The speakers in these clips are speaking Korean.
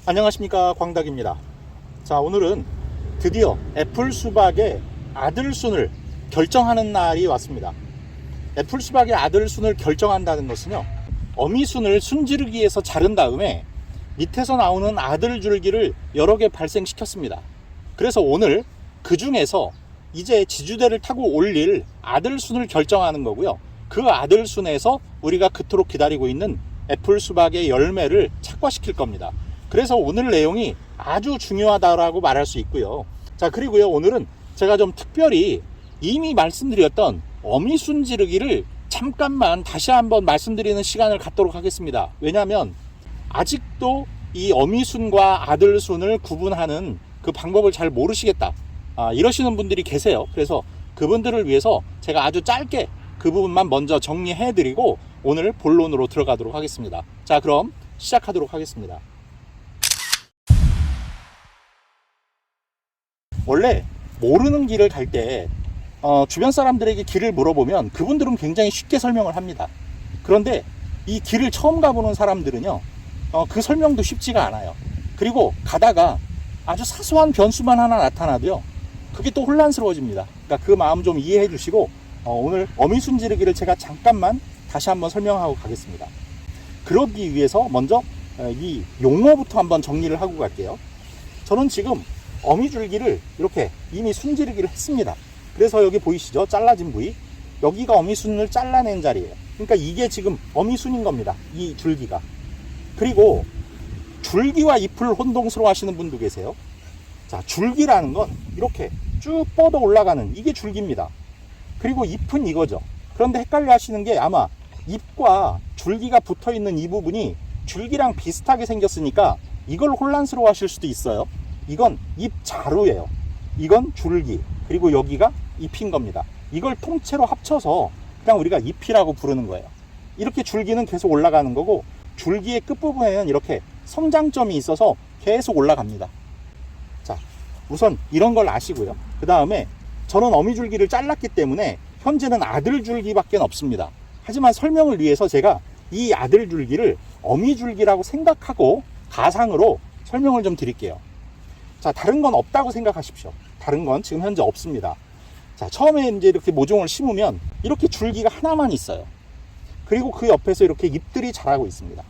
안녕하십니까, 광닭입니다. 자, 오늘은 드디어 애플 수박의 아들순을 결정하는 날이 왔습니다. 애플 수박의 아들순을 결정한다는 것은요, 어미순을 순지르기에서 자른 다음에 밑에서 나오는 아들줄기를 여러 개 발생시켰습니다. 그래서 오늘 그 중에서 이제 지주대를 타고 올릴 아들순을 결정하는 거고요. 그 아들순에서 우리가 그토록 기다리고 있는 애플 수박의 열매를 착과시킬 겁니다. 그래서 오늘 내용이 아주 중요하다라고 말할 수 있고요. 자, 그리고요, 오늘은 제가 좀 특별히 이미 말씀드렸던 어미순 지르기를 잠깐만 다시 한번 말씀드리는 시간을 갖도록 하겠습니다. 왜냐하면 아직도 이 어미순과 아들순을 구분하는 그 방법을 잘 모르시겠다, 이러시는 분들이 계세요. 그래서 그분들을 위해서 제가 아주 짧게 그 부분만 먼저 정리해 드리고 오늘 본론으로 들어가도록 하겠습니다. 자, 그럼 시작하도록 하겠습니다. 원래 모르는 길을 갈 때 주변 사람들에게 길을 물어보면 그분들은 굉장히 쉽게 설명을 합니다. 그런데 이 길을 처음 가보는 사람들은요, 그 설명도 쉽지가 않아요. 그리고 가다가 아주 사소한 변수만 하나 나타나도요, 그게 또 혼란스러워집니다. 그러니까 그 마음 좀 이해해 주시고 오늘 어미순 지르기를 제가 잠깐만 다시 한번 설명하고 가겠습니다. 그러기 위해서 먼저 이 용어부터 한번 정리를 하고 갈게요. 저는 지금 어미줄기를 이렇게 이미 순지르기를 했습니다. 그래서 여기 보이시죠? 잘라진 부위, 여기가 어미순을 잘라낸 자리예요. 그러니까 이게 지금 어미순인 겁니다, 이 줄기가. 그리고 줄기와 잎을 혼동스러워 하시는 분도 계세요. 자, 줄기라는 건 이렇게 쭉 뻗어 올라가는 이게 줄기입니다. 그리고 잎은 이거죠. 그런데 헷갈려 하시는 게, 아마 잎과 줄기가 붙어 있는 이 부분이 줄기랑 비슷하게 생겼으니까 이걸 혼란스러워 하실 수도 있어요. 이건 잎 자루예요. 이건 줄기, 그리고 여기가 잎인 겁니다. 이걸 통째로 합쳐서 그냥 우리가 잎이라고 부르는 거예요. 이렇게 줄기는 계속 올라가는 거고, 줄기의 끝부분에는 이렇게 성장점이 있어서 계속 올라갑니다. 자, 우선 이런 걸 아시고요. 그 다음에 저는 어미줄기를 잘랐기 때문에 현재는 아들줄기밖에 없습니다. 하지만 설명을 위해서 제가 이 아들줄기를 어미줄기라고 생각하고 가상으로 설명을 좀 드릴게요. 자, 다른 건 없다고 생각하십시오. 다른 건 지금 현재 없습니다. 자, 처음에 이제 이렇게 모종을 심으면 이렇게 줄기가 하나만 있어요. 그리고 그 옆에서 이렇게 잎들이 자라고 있습니다.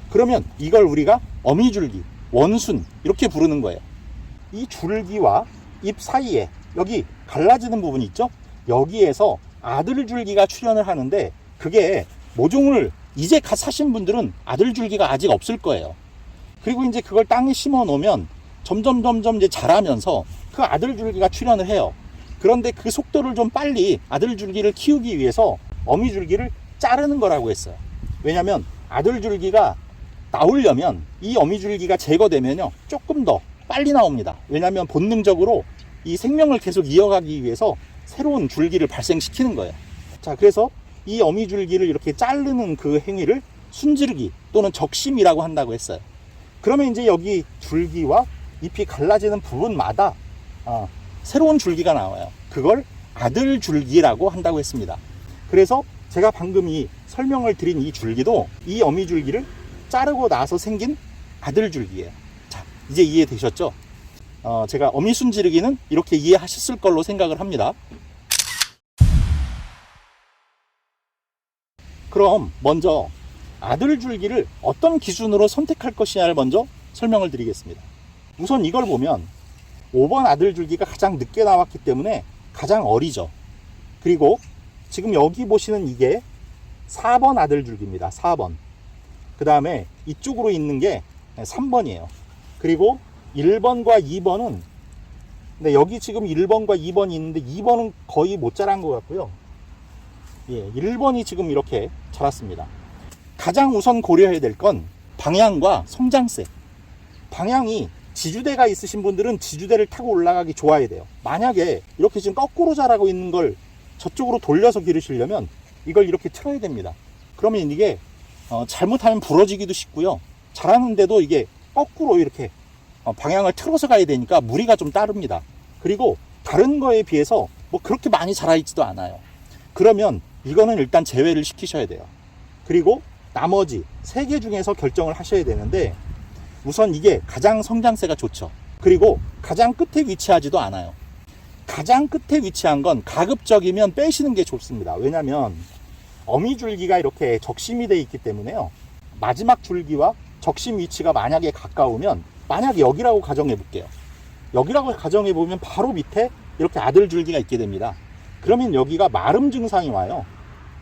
그러면 이걸 우리가 어미줄기, 원순 이렇게 부르는 거예요. 이 줄기와 잎 사이에 여기 갈라지는 부분이 있죠? 여기에서 아들줄기가 출현을 하는데, 그게 모종을 이제 갓 사신 분들은 아들줄기가 아직 없을 거예요. 그리고 이제 그걸 땅에 심어 놓으면 점점 이제 자라면서 그 아들줄기가 출현을 해요. 그런데 그 속도를 좀 빨리 아들줄기를 키우기 위해서 어미줄기를 자르는 거라고 했어요. 왜냐하면 아들줄기가 나오려면 이 어미줄기가 제거되면요, 조금 더 빨리 나옵니다. 왜냐하면 본능적으로 이 생명을 계속 이어가기 위해서 새로운 줄기를 발생시키는 거예요. 자, 그래서 이 어미줄기를 이렇게 자르는 그 행위를 순지르기 또는 적심이라고 한다고 했어요. 그러면 이제 여기 줄기와 잎이 갈라지는 부분마다 새로운 줄기가 나와요. 그걸 아들줄기라고 한다고 했습니다. 그래서 제가 방금 이 설명을 드린 이 줄기도 이 어미줄기를 자르고 나서 생긴 아들줄기예요. 자, 이제 이해되셨죠? 제가 어미순 지르기는 이렇게 이해하셨을 걸로 생각을 합니다. 그럼 먼저 아들줄기를 어떤 기준으로 선택할 것이냐를 먼저 설명을 드리겠습니다. 우선 이걸 보면 5번 아들줄기가 가장 늦게 나왔기 때문에 가장 어리죠. 그리고 지금 여기 보시는 이게 4번 아들줄기입니다. 4번. 그 다음에 이쪽으로 있는 게 3번이에요. 그리고 1번과 2번은, 근데 여기 지금 1번과 2번이 있는데 2번은 거의 못 자란 것 같고요. 1번이 지금 이렇게 자랐습니다. 가장 우선 고려해야 될 건 방향과 성장세. 방향이 지주대가 있으신 분들은 지주대를 타고 올라가기 좋아야 돼요. 만약에 이렇게 지금 거꾸로 자라고 있는 걸 저쪽으로 돌려서 기르시려면 이걸 이렇게 틀어야 됩니다. 그러면 이게 잘못하면 부러지기도 쉽고요. 자라는데도 이게 거꾸로 이렇게 방향을 틀어서 가야 되니까 무리가 좀 따릅니다. 그리고 다른 거에 비해서 뭐 그렇게 많이 자라 있지도 않아요. 그러면 이거는 일단 제외를 시키셔야 돼요. 그리고 나머지 3개 중에서 결정을 하셔야 되는데, 우선 이게 가장 성장세가 좋죠. 그리고 가장 끝에 위치하지도 않아요. 가장 끝에 위치한 건 가급적이면 빼시는 게 좋습니다. 왜냐면 어미줄기가 이렇게 적심이 되어 있기 때문에요. 마지막 줄기와 적심 위치가 만약에 가까우면, 만약 여기라고 가정해 볼게요. 여기라고 가정해 보면 바로 밑에 이렇게 아들줄기가 있게 됩니다. 그러면 여기가 마름 증상이 와요.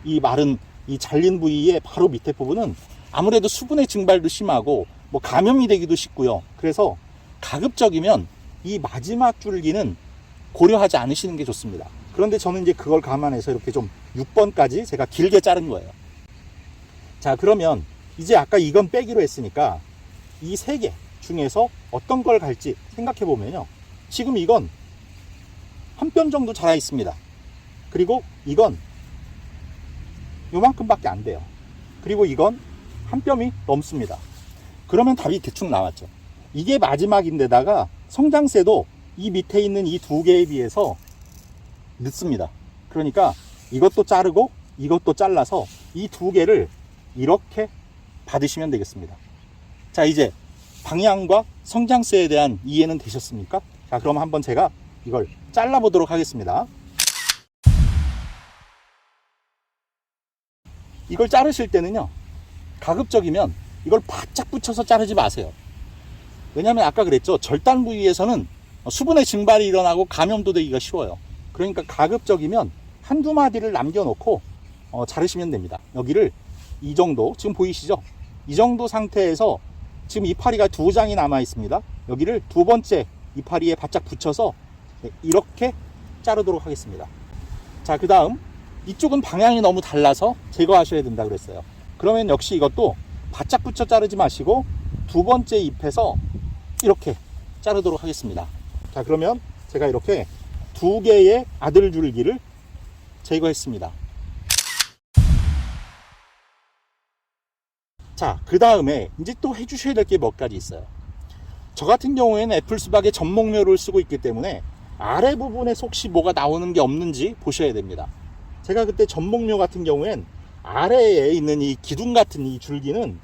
이 마른, 이 잘린 부위의 바로 밑에 부분은 아무래도 수분의 증발도 심하고 뭐 감염이 되기도 쉽고요. 그래서 가급적이면 이 마지막 줄기는 고려하지 않으시는 게 좋습니다. 그런데 저는 이제 그걸 감안해서 이렇게 좀 6번까지 제가 길게 자른 거예요. 자, 그러면 이제 아까 이건 빼기로 했으니까 이 세 개 중에서 어떤 걸 갈지 생각해 보면요. 지금 이건 한 뼘 정도 자라 있습니다. 그리고 이건 요만큼밖에 안 돼요. 그리고 이건 한 뼘이 넘습니다. 그러면 답이 대충 나왔죠. 이게 마지막인데다가 성장세도 이 밑에 있는 이 두 개에 비해서 늦습니다. 그러니까 이것도 자르고 이것도 잘라서 이 두 개를 이렇게 받으시면 되겠습니다. 자, 이제 방향과 성장세에 대한 이해는 되셨습니까? 자, 그럼 한번 제가 이걸 잘라 보도록 하겠습니다. 이걸 자르실 때는요, 가급적이면 이걸 바짝 붙여서 자르지 마세요. 왜냐하면 아까 그랬죠, 절단 부위에서는 수분의 증발이 일어나고 감염도 되기가 쉬워요. 그러니까 가급적이면 한두 마디를 남겨놓고 자르시면 됩니다. 여기를 이 정도, 지금 보이시죠? 이 정도 상태에서 지금 이파리가 두 장이 남아 있습니다. 여기를 두 번째 이파리에 바짝 붙여서 이렇게 자르도록 하겠습니다. 자, 그 다음 이쪽은 방향이 너무 달라서 제거하셔야 된다 그랬어요. 그러면 역시 이것도 바짝 붙여 자르지 마시고 두 번째 잎에서 이렇게 자르도록 하겠습니다. 자, 그러면 제가 이렇게 두 개의 아들줄기를 제거했습니다. 자, 그 다음에 이제 또 해주셔야 될 게 몇 가지 있어요. 저 같은 경우에는 애플수박에 전목묘를 쓰고 있기 때문에 아래 부분에 혹시 뭐가 나오는 게 없는지 보셔야 됩니다. 제가 그때 전목묘 같은 경우엔 아래에 있는 이 기둥 같은 이 줄기는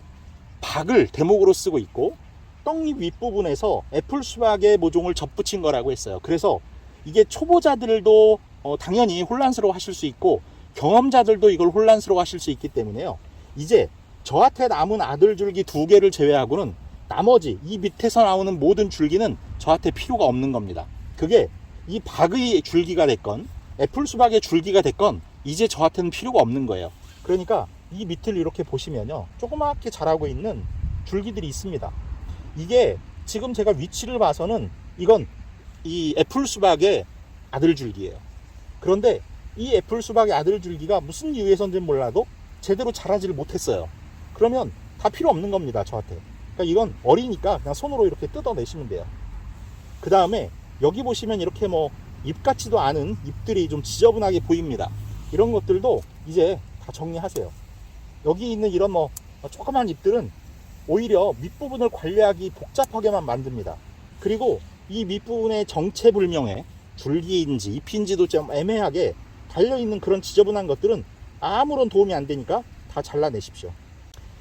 박을 대목으로 쓰고 있고 떡잎 윗부분에서 애플수박의 모종을 접붙인 거라고 했어요. 그래서 이게 초보자들도 당연히 혼란스러워 하실 수 있고 경험자들도 이걸 혼란스러워 하실 수 있기 때문에요. 이제 저한테 남은 아들줄기 두 개를 제외하고는 나머지 이 밑에서 나오는 모든 줄기는 저한테 필요가 없는 겁니다. 그게 이 박의 줄기가 됐건 애플수박의 줄기가 됐건 이제 저한테는 필요가 없는 거예요. 그러니까 이 밑을 이렇게 보시면요, 조그맣게 자라고 있는 줄기들이 있습니다. 이게 지금 제가 위치를 봐서는 이건 이 애플수박의 아들줄기예요. 그런데 이 애플수박의 아들줄기가 무슨 이유에서인지 몰라도 제대로 자라지를 못했어요. 그러면 다 필요 없는 겁니다, 저한테. 그러니까 이건 어리니까 그냥 손으로 이렇게 뜯어내시면 돼요. 그 다음에 여기 보시면 이렇게 뭐 잎 같지도 않은 잎들이 좀 지저분하게 보입니다. 이런 것들도 이제 다 정리하세요. 여기 있는 이런 뭐 조그만 잎들은 오히려 밑부분을 관리하기 복잡하게만 만듭니다. 그리고 이 밑부분에 정체불명의 줄기인지 잎인지도 좀 애매하게 달려있는 그런 지저분한 것들은 아무런 도움이 안 되니까 다 잘라내십시오.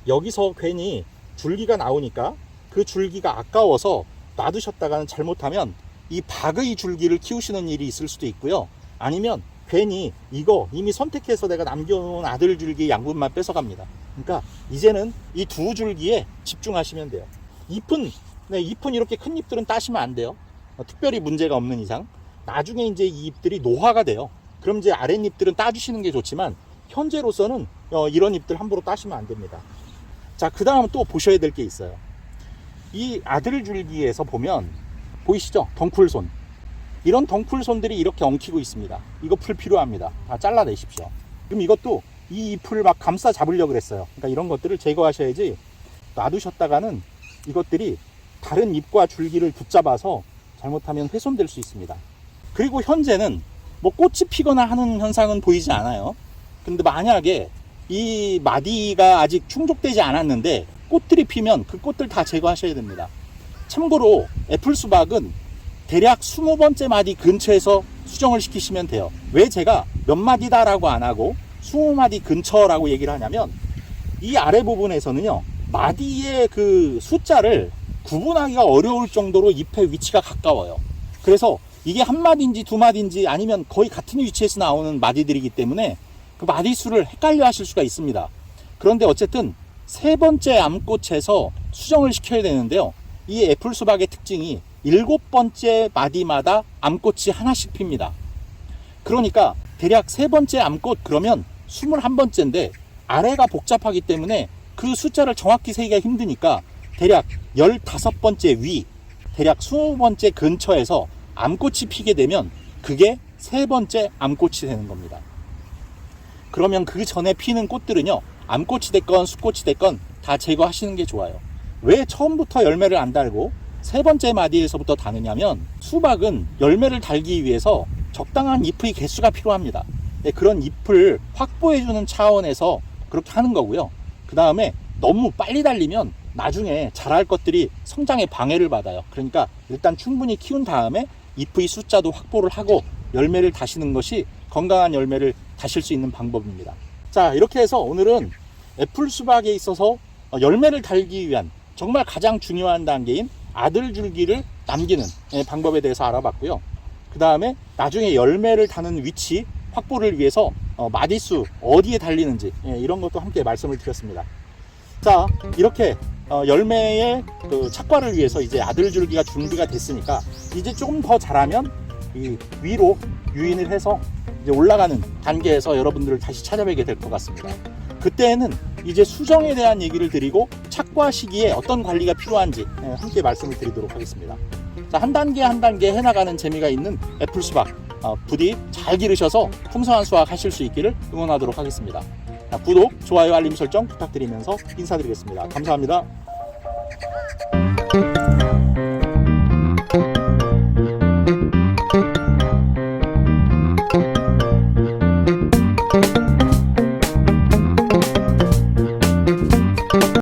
여기서 괜히 줄기가 나오니까 그 줄기가 아까워서 놔두셨다가는 잘못하면 이 박의 줄기를 키우시는 일이 있을 수도 있고요. 아니면 괜히 이거 이미 선택해서 내가 남겨놓은 아들줄기 양분만 뺏어갑니다. 그러니까 이제는 이 두 줄기에 집중하시면 돼요. 잎은 이렇게 큰 잎들은 따시면 안 돼요. 특별히 문제가 없는 이상. 나중에 이제 이 잎들이 노화가 돼요. 그럼 이제 아랫잎들은 따주시는 게 좋지만 현재로서는 이런 잎들 함부로 따시면 안 됩니다. 자, 그 다음 또 보셔야 될 게 있어요. 이 아들줄기에서 보면 보이시죠? 덩쿨손. 이런 덩쿨손들이 이렇게 엉키고 있습니다. 이거 풀 필요합니다. 다 잘라내십시오. 그럼 이것도 이 잎을 막 감싸 잡으려고 그랬어요. 그러니까 이런 것들을 제거하셔야지 놔두셨다가는 이것들이 다른 잎과 줄기를 붙잡아서 잘못하면 훼손될 수 있습니다. 그리고 현재는 뭐 꽃이 피거나 하는 현상은 보이지 않아요. 근데 만약에 이 마디가 아직 충족되지 않았는데 꽃들이 피면 그 꽃들 다 제거하셔야 됩니다. 참고로 애플수박은 대략 20번째 마디 근처에서 수정을 시키시면 돼요. 왜 제가 몇 마디다 라고 안 하고 20마디 근처라고 얘기를 하냐면 이 아래 부분에서는요, 마디의 그 숫자를 구분하기가 어려울 정도로 잎의 위치가 가까워요. 그래서 이게 한 마디인지 두 마디인지 아니면 거의 같은 위치에서 나오는 마디들이기 때문에 그 마디수를 헷갈려 하실 수가 있습니다. 그런데 어쨌든 세 번째 암꽃에서 수정을 시켜야 되는데요. 이 애플 수박의 특징이 7번째 마디마다 암꽃이 하나씩 핍니다. 그러니까 대략 세 번째 암꽃 그러면 21번째인데 아래가 복잡하기 때문에 그 숫자를 정확히 세기가 힘드니까 대략 15번째 위, 대략 20번째 근처에서 암꽃이 피게 되면 그게 세 번째 암꽃이 되는 겁니다. 그러면 그 전에 피는 꽃들은요, 암꽃이 됐건 수꽃이 됐건 다 제거하시는 게 좋아요. 왜 처음부터 열매를 안 달고 세 번째 마디에서부터 다느냐면, 수박은 열매를 달기 위해서 적당한 잎의 개수가 필요합니다. 네, 그런 잎을 확보해주는 차원에서 그렇게 하는 거고요. 그 다음에 너무 빨리 달리면 나중에 자랄 것들이 성장에 방해를 받아요. 그러니까 일단 충분히 키운 다음에 잎의 숫자도 확보를 하고 열매를 다시는 것이 건강한 열매를 다실 수 있는 방법입니다. 자, 이렇게 해서 오늘은 애플 수박에 있어서 열매를 달기 위한 정말 가장 중요한 단계인 아들줄기를 남기는 방법에 대해서 알아봤고요. 그 다음에 나중에 열매를 다는 위치 확보를 위해서 마디수 어디에 달리는지 이런 것도 함께 말씀을 드렸습니다. 자, 이렇게 열매의 그 착과를 위해서 이제 아들줄기가 준비가 됐으니까 이제 조금 더 자라면 이 위로 유인을 해서 이제 올라가는 단계에서 여러분들을 다시 찾아뵈게 될 것 같습니다. 그때는 이제 수정에 대한 얘기를 드리고 착과 시기에 어떤 관리가 필요한지 함께 말씀을 드리도록 하겠습니다. 자, 한 단계 한 단계 해나가는 재미가 있는 애플 수박, 부디 잘 기르셔서 풍성한 수확 하실 수 있기를 응원하도록 하겠습니다. 자, 구독, 좋아요, 알림 설정 부탁드리면서 인사드리겠습니다. 감사합니다.